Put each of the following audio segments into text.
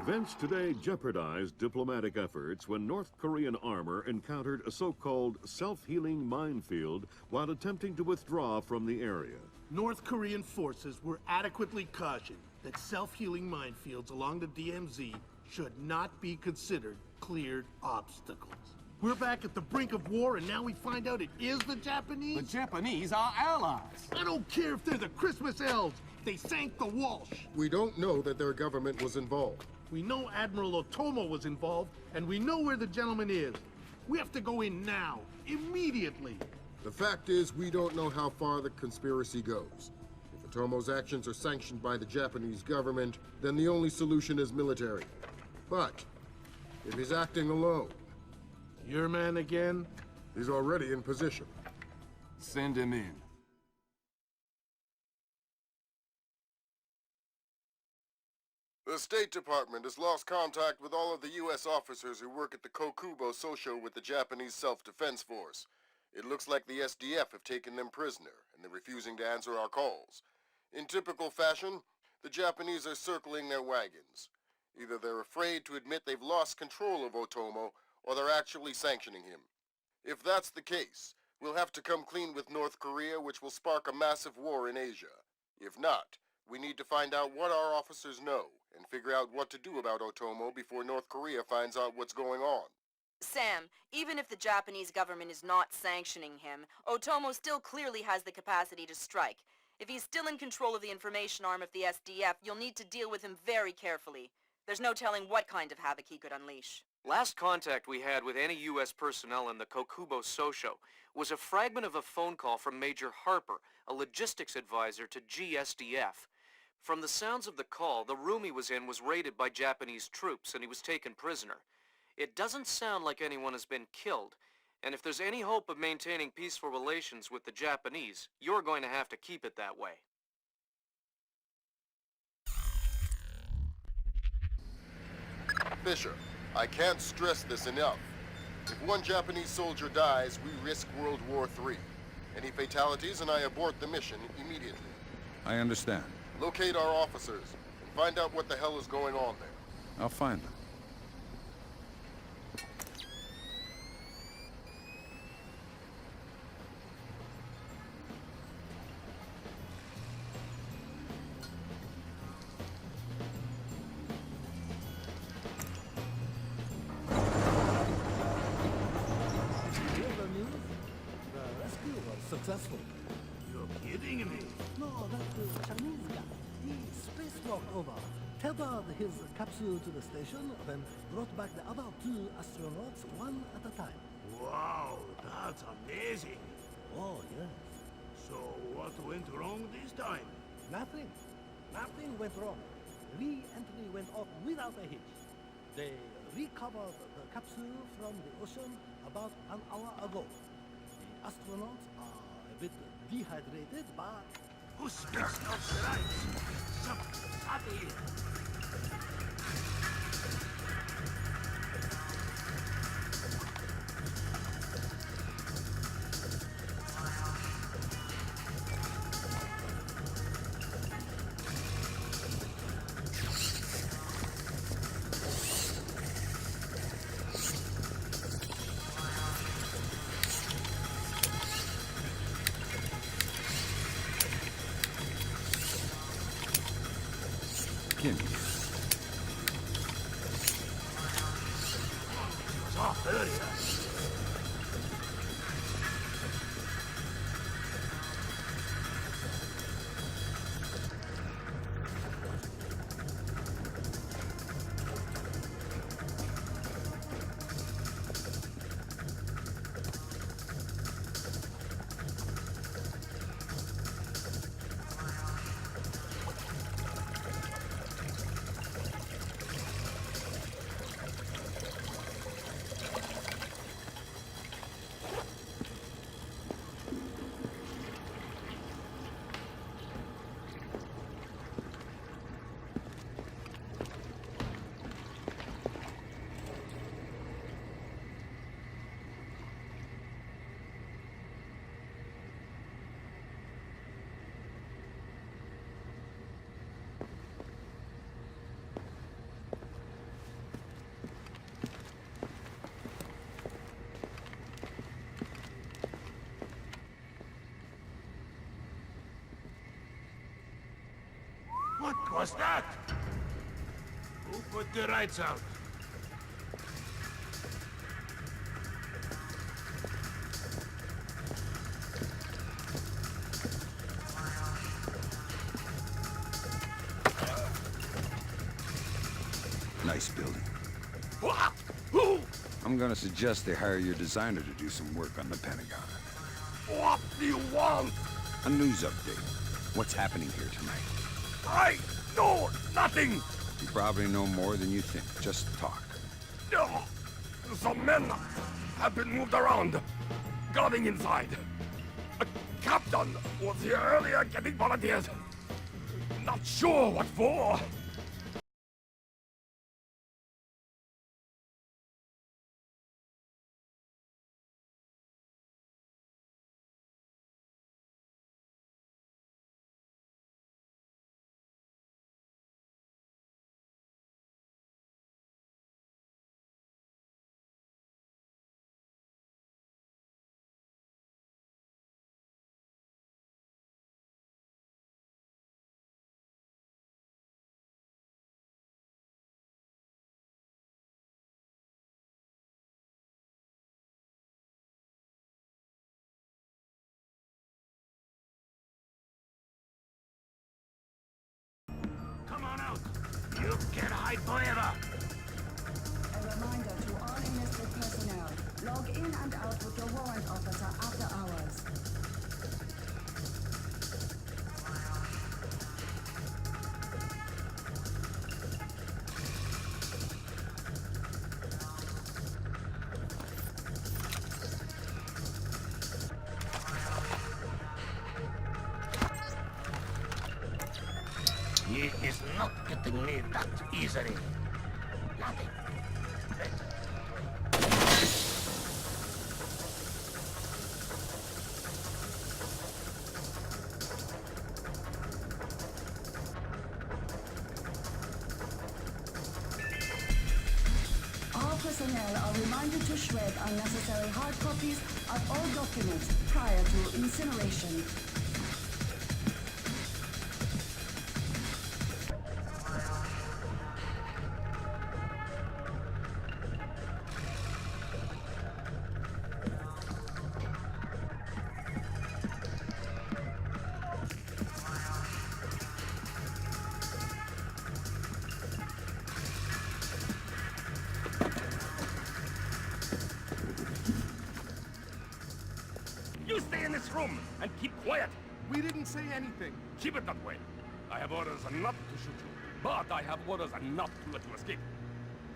Events today jeopardized diplomatic efforts when North Korean armor encountered a so-called self-healing minefield while attempting to withdraw from the area. North Korean forces were adequately cautioned that self-healing minefields along the DMZ should not be considered cleared obstacles. We're back at the brink of war, and now we find out it is the Japanese? The Japanese are allies. I don't care if they're the Christmas elves. They sank the Walsh. We don't know that their government was involved. We know Admiral Otomo was involved, and we know where the gentleman is. We have to go in now, immediately. The fact is, we don't know how far the conspiracy goes. If Otomo's actions are sanctioned by the Japanese government, then the only solution is military. But if he's acting alone... Your man again? He's already in position. Send him in. The State Department has lost contact with all of the U.S. officers who work at the Kokubo Sosho with the Japanese Self-Defense Force. It looks like the SDF have taken them prisoner, and they're refusing to answer our calls. In typical fashion, the Japanese are circling their wagons. Either they're afraid to admit they've lost control of Otomo, or they're actually sanctioning him. If that's the case, we'll have to come clean with North Korea, which will spark a massive war in Asia. If not, we need to find out what our officers know, and figure out what to do about Otomo before North Korea finds out what's going on. Sam, even if the Japanese government is not sanctioning him, Otomo still clearly has the capacity to strike. If he's still in control of the information arm of the SDF, you'll need to deal with him very carefully. There's no telling what kind of havoc he could unleash. Last contact we had with any U.S. personnel in the Kokubo Sosho was a fragment of a phone call from Major Harper, a logistics advisor to GSDF. From the sounds of the call, the room he was in was raided by Japanese troops and he was taken prisoner. It doesn't sound like anyone has been killed, and if there's any hope of maintaining peaceful relations with the Japanese, you're going to have to keep it that way. Fisher, I can't stress this enough. If one Japanese soldier dies, we risk World War III. Any fatalities and I abort the mission immediately. I understand. Locate our officers and find out what the hell is going on there. I'll find them. Successful. You're kidding me. No, that Chinese guy. He spacewalked over, tethered his capsule to the station, then brought back the other two astronauts one at a time. Wow, that's amazing. Oh, yes. So what went wrong this time? Nothing. Nothing went wrong. Re-entry went off without a hitch. They recovered the capsule from the ocean about an hour ago. The astronauts are a bit dehydrated, but... Who speaks no stripes? Something's happening here. Kim. Was off earlier. What's that? Who put the lights out? Nice building. What? Who? I'm gonna suggest they hire your designer to do some work on the Pentagon. What do you want? A news update. What's happening here tonight? I know nothing. You probably know more than you think. Just talk. Some men have been moved around, guarding inside. A captain was here earlier getting volunteers. Not sure what for. Come on out. You can't hide forever. A reminder to all enlisted personnel. Log in and out with your warrant officer after hours. He is not getting me that easily. Nothing. All personnel are reminded to shred unnecessary hard copies of all documents prior to incineration. You stay in this room and keep quiet. We didn't say anything. Keep it that way. I have orders not to shoot you, but I have orders not to let you escape.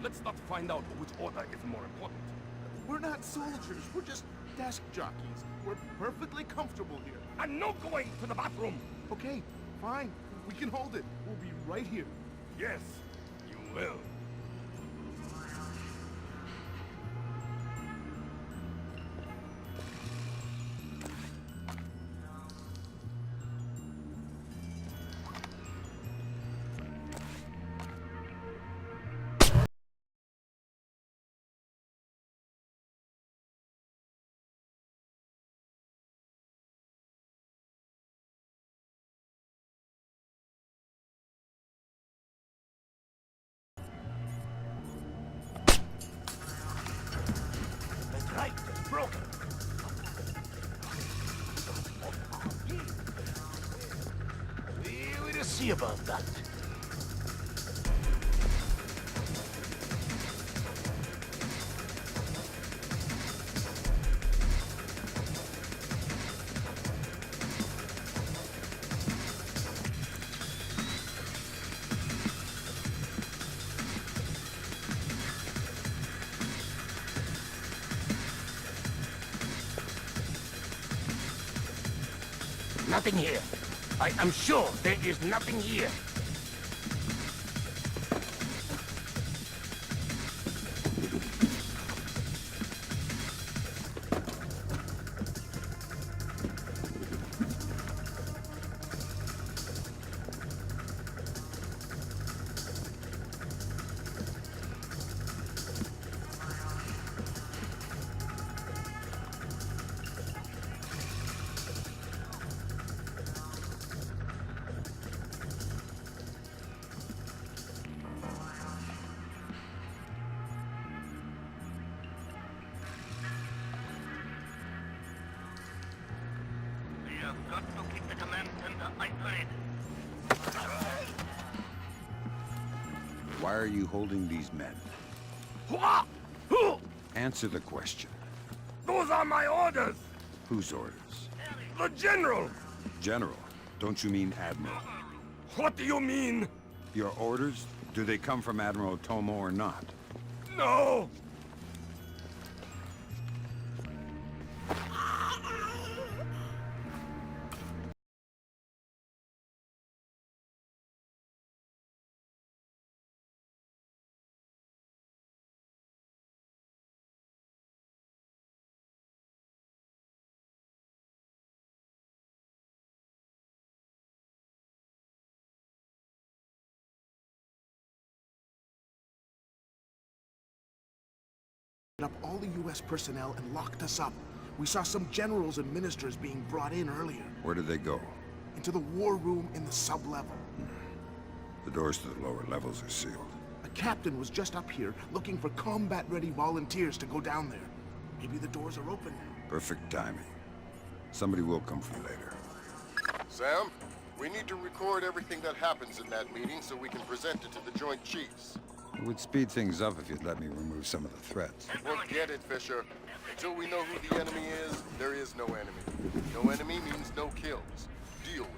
Let's not find out which order is more important. We're not soldiers. We're just desk jockeys. We're perfectly comfortable here. And no going to the bathroom. Okay, fine. We can hold it. We'll be right here. Yes, you will. That's right, it's broken. We will see about that. Nothing here. I am sure there is nothing here. my friend. Why are you holding these men? Answer the question. Those are my orders! Whose orders? The General! General. Don't you mean Admiral? What do you mean? Your orders? Do they come from Admiral Otomo or not? No! Up all the U.S. personnel and locked us up. We saw some generals and ministers being brought in earlier. Where did they go? Into the war room in the sub-level. The doors to the lower levels are sealed. A captain was just up here looking for combat-ready volunteers to go down there. Maybe the doors are open now. Perfect timing. Somebody will come for you later. Sam, we need to record everything that happens in that meeting so we can present it to the Joint Chiefs. It would speed things up if you'd let me remove some of the threats. Forget it, Fisher. Until we know who the enemy is, there is no enemy. No enemy means no kills. Deal with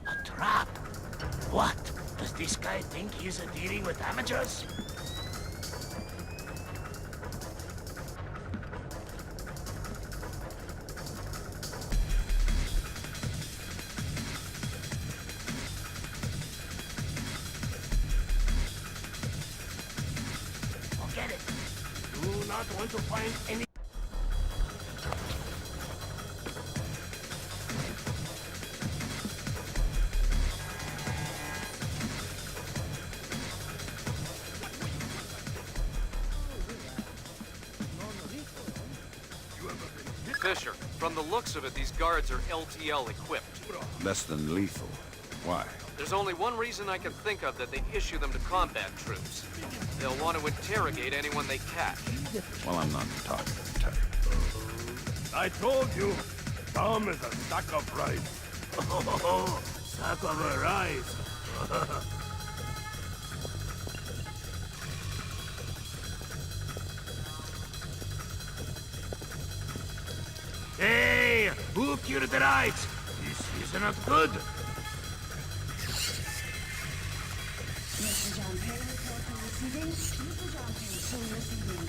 it. A trap? What? Does this guy think he's dealing with amateurs? Forget it. Do not want to find any... Fisher, from the looks of it, these guards are LTL equipped. Less than lethal. Why? There's only one reason I can think of that they issue them to combat troops. They'll want to interrogate anyone they catch. Well, I'm not the talkative type. I told you, Tom is a sack of rice. Oh, sack of rice. Hey, who cured the rice? This is not good. Mr. John Payne report to receiving. Mr. John Payne to receiving.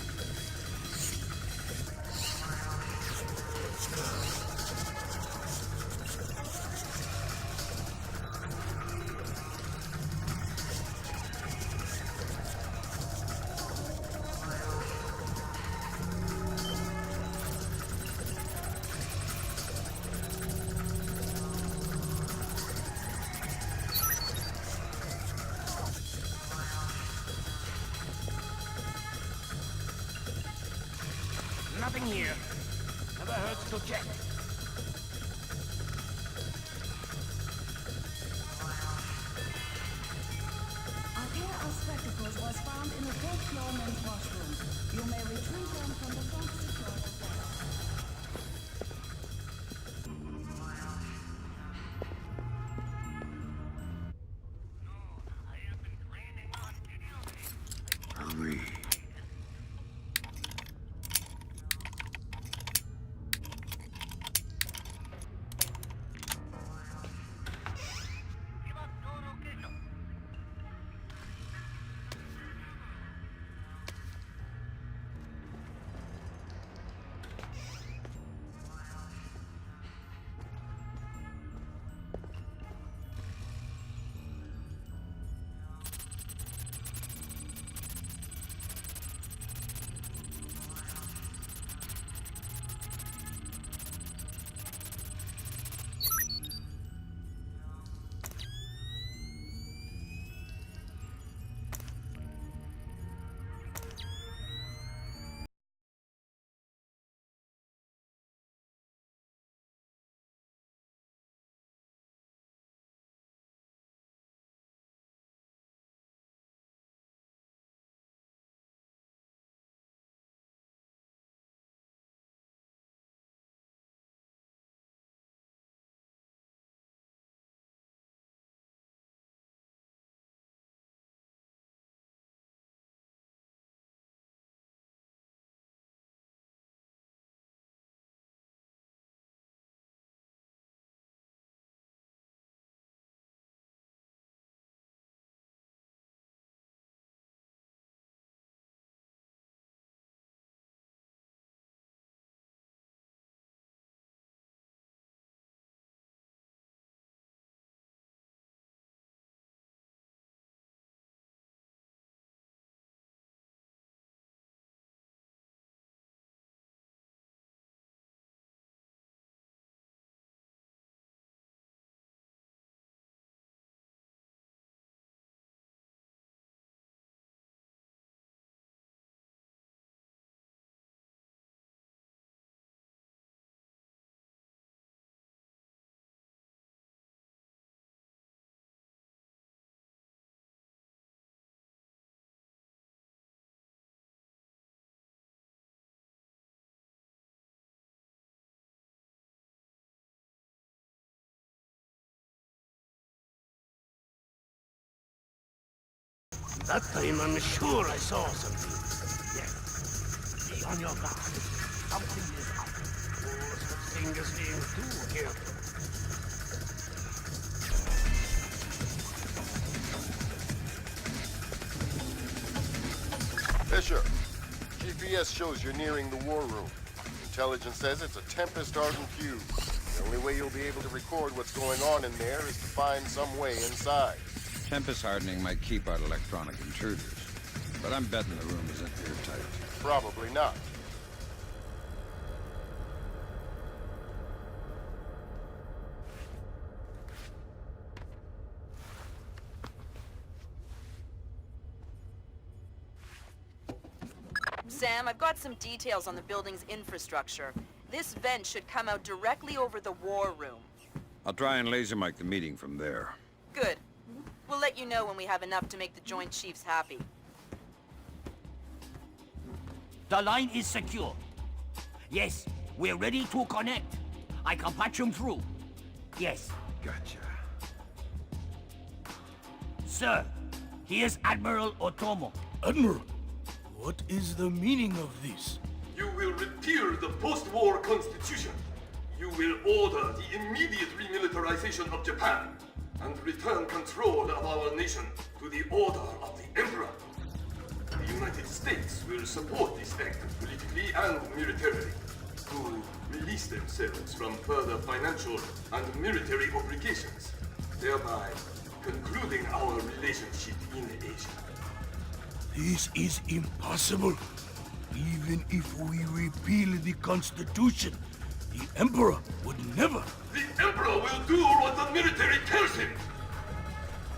Nothing here. Never hurts to check. A pair of spectacles was found in the fourth floor men's washroom. You may retrieve them from the front security desk. Hurry. That time I'm sure I saw something. Yeah. Be on your guard. Something is up. Oh, such thing as being too careful. Fisher, GPS shows you're nearing the war room. Intelligence says it's a Tempest-hardened cube. The only way you'll be able to record what's going on in there is to find some way inside. Tempest hardening might keep out electronic intruders, but I'm betting the room isn't airtight. Probably not. Sam, I've got some details on the building's infrastructure. This vent should come out directly over the war room. I'll try and laser mic the meeting from there. Good. We'll let you know when we have enough to make the Joint Chiefs happy. The line is secure. Yes, we're ready to connect. I can patch them through. Yes. Gotcha. Sir, here's Admiral Otomo. Admiral, what is the meaning of this? You will repeal the post-war constitution. You will order the immediate remilitarization of Japan and return control of our nation to the order of the Emperor. The United States will support this act politically and militarily to release themselves from further financial and military obligations, thereby concluding our relationship in Asia. This is impossible. Even if we repeal the Constitution, the Emperor would never. The Emperor will do what the military tells him.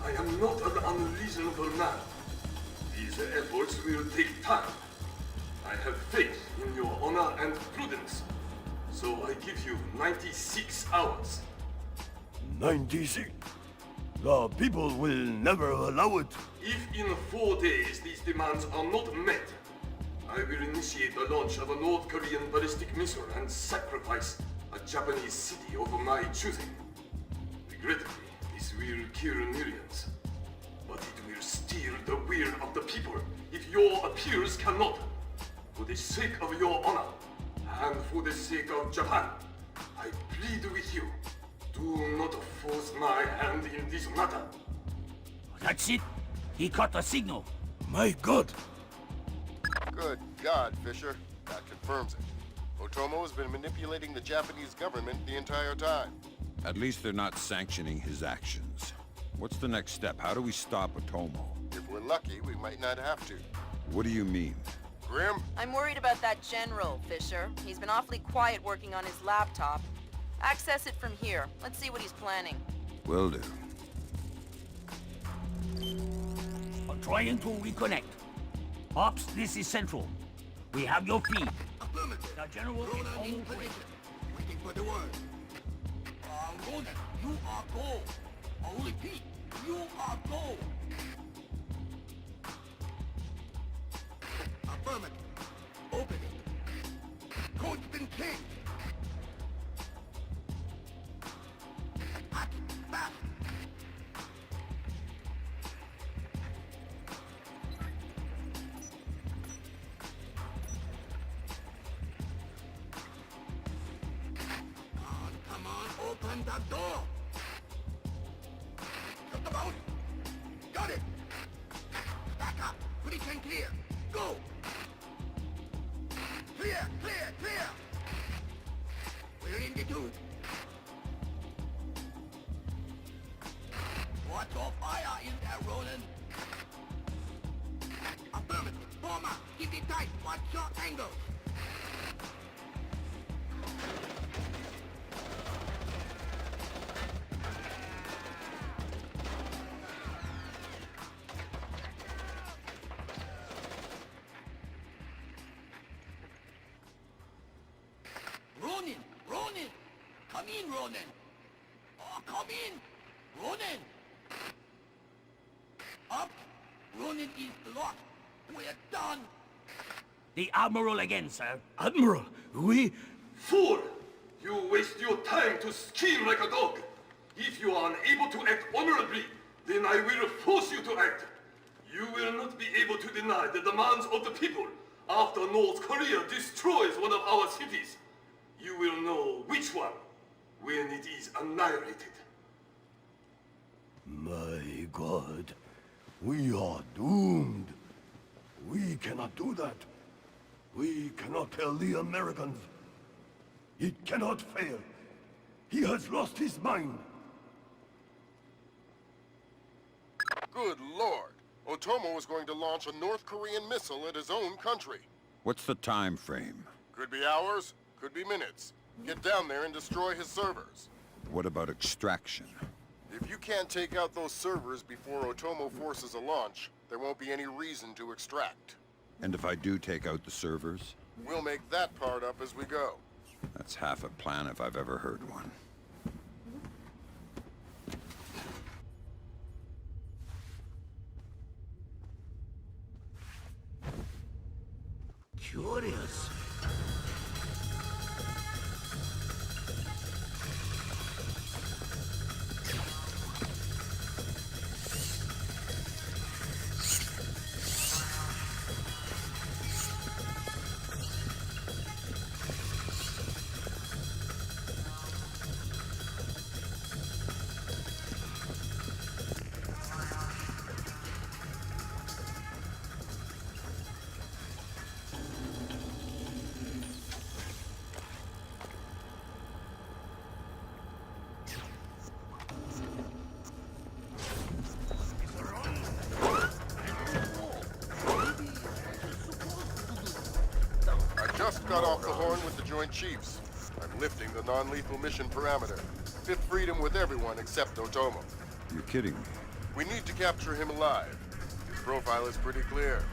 I am not an unreasonable man. These efforts will take time. I have faith in your honor and prudence. So I give you 96 hours. 96? The people will never allow it. If in 4 days these demands are not met, I will initiate the launch of a North Korean ballistic missile and sacrifice a Japanese city of my choosing. Regrettably, this will kill millions. But it will steal the will of the people if your appeals cannot. For the sake of your honor, and for the sake of Japan, I plead with you, do not force my hand in this matter. That's it. He caught the signal. My God! Good God, Fisher. That confirms it. Otomo has been manipulating the Japanese government the entire time. At least they're not sanctioning his actions. What's the next step? How do we stop Otomo? If we're lucky, we might not have to. What do you mean? Grim? I'm worried about that general, Fisher. He's been awfully quiet working on his laptop. Access it from here. Let's see what he's planning. Will do. I'm trying to reconnect. Ops, this is Central. We have your feed. The General is on position. Waiting for the word. Ronan, you are go. I'll repeat, you are go. Affirmative. Opening. Code's been changed. Back. Come on, open the door. Shut the mouth. Got it. Back up. Pretty and clear. Go. Clear, clear, clear. We're in the tube. What's on fire in there, Roland? Affirmative. Form up. Keep it tight. Watch your angles. Ronin! Ronin! Come in, Ronin! Oh, come in! Ronin! Up! Ronin is locked! We're done! The Admiral again, sir. Admiral, we... Fool! You waste your time to scheme like a dog. If you are unable to act honorably, then I will force you to act. You will be able to deny the demands of the people after North Korea destroys one of our cities. You will know which one when it is annihilated. My God, we are doomed. We cannot do that. We cannot tell the Americans. It cannot fail. He has lost his mind. Good Lord. Otomo is going to launch a North Korean missile at his own country. What's the time frame? Could be hours, could be minutes. Get down there and destroy his servers. What about extraction? If you can't take out those servers before Otomo forces a launch, there won't be any reason to extract. And if I do take out the servers? We'll make that part up as we go. That's half a plan if I've ever heard one. Curious. Just got off the horn with the Joint Chiefs. I'm lifting the non-lethal mission parameter. Fifth freedom with everyone except Otomo. You're kidding me. We need to capture him alive. His profile is pretty clear.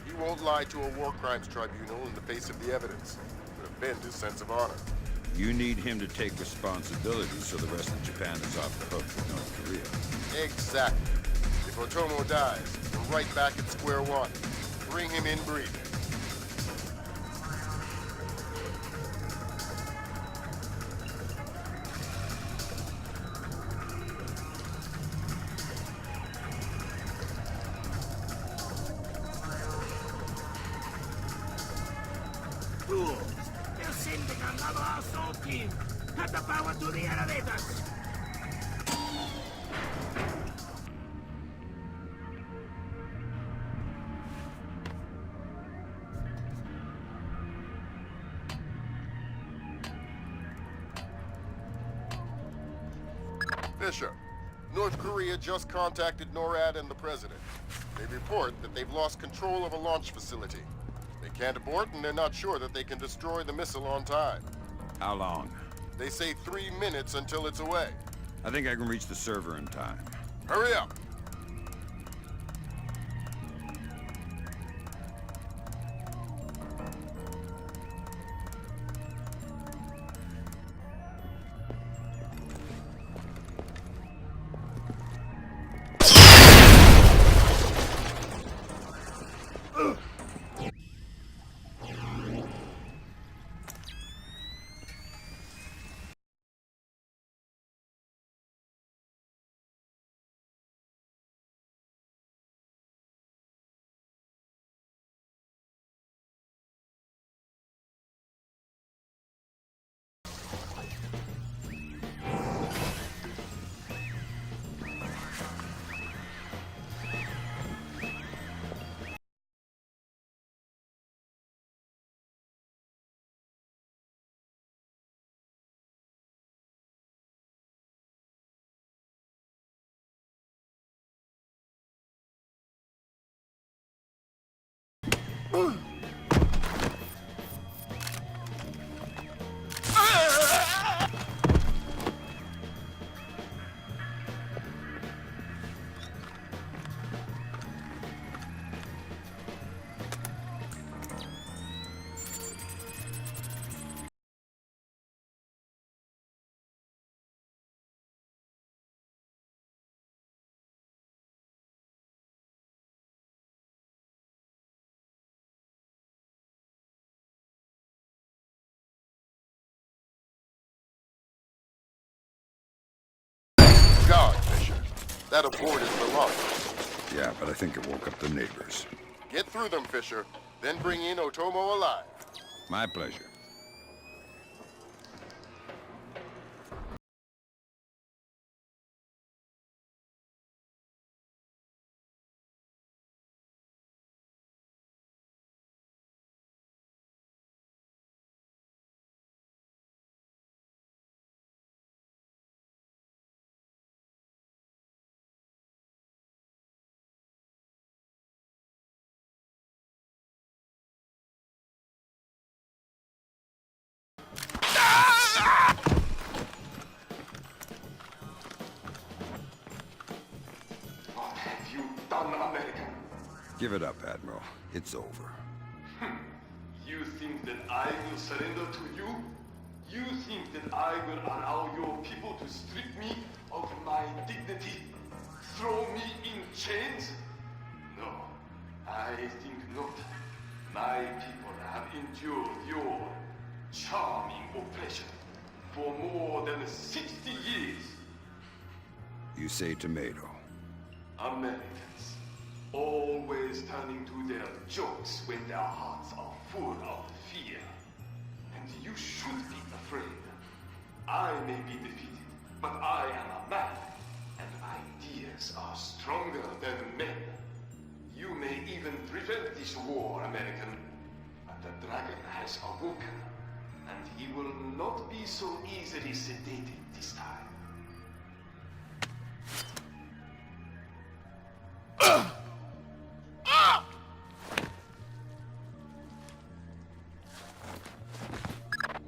He won't lie to a war crimes tribunal in the face of the evidence. It would offend his sense of honor. You need him to take responsibility so the rest of Japan is off the hook with North Korea. Exactly. If Otomo dies, we're right back at square one. Bring him in breathing. They're sending another assault team. Cut the power to the elevators. Fisher, North Korea just contacted NORAD and the president. They report that they've lost control of a launch facility. They can't abort, and they're not sure that they can destroy the missile on time. How long? They say 3 minutes until it's away. I think I can reach the server in time. Hurry up! God, Fisher. That abort is for lunch. Yeah, but I think it woke up the neighbors. Get through them, Fisher, then bring in Otomo alive. My pleasure. What have you done, American? Give it up, Admiral. It's over. You think that I will surrender to you? You think that I will allow your people to strip me of my dignity? Throw me in chains? No, I think not. My people have endured your charming oppression for more than 60 years. You say tomato. Americans, always turning to their jokes when their hearts are full of fear. And you should be afraid. I may be defeated, but I am a man, and ideas are stronger than men. You may even prevent this war, American, but the dragon has awoken, and he will not be so easily sedated this time.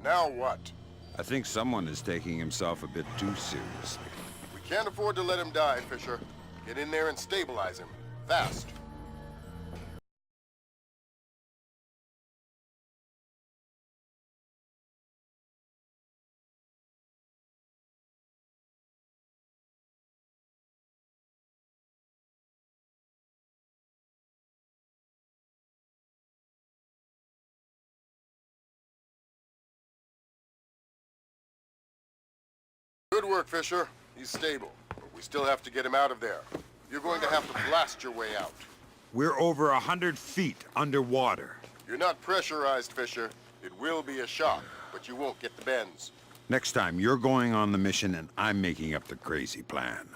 Now what? I think someone is taking himself a bit too seriously. We can't afford to let him die, Fisher. Get in there and stabilize him. Fast. Good work, Fisher. He's stable, but we still have to get him out of there. You're going to have to blast your way out. We're over 100 feet underwater. You're not pressurized, Fisher. It will be a shock, but you won't get the bends. Next time, you're going on the mission and I'm making up the crazy plan.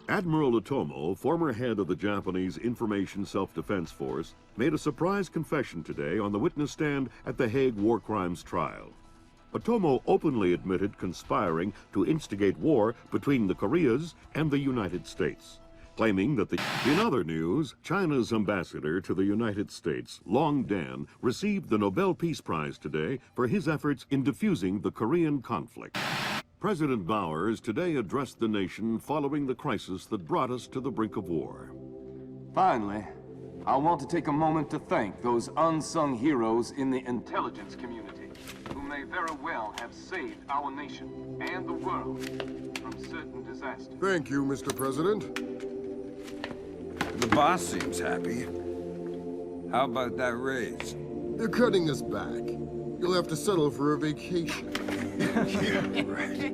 Admiral Otomo, former head of the Japanese Information Self-Defense Force, made a surprise confession today on the witness stand at the Hague War Crimes trial. Otomo openly admitted conspiring to instigate war between the Koreas and the United States, claiming that In other news, China's ambassador to the United States, Long Dan, received the Nobel Peace Prize today for his efforts in diffusing the Korean conflict. President Bowers today addressed the nation following the crisis that brought us to the brink of war. Finally, I want to take a moment to thank those unsung heroes in the intelligence community who may very well have saved our nation and the world from certain disasters. Thank you, Mr. President. The boss seems happy. How about that raise? They're cutting us back. You'll have to settle for a vacation. Yeah, right.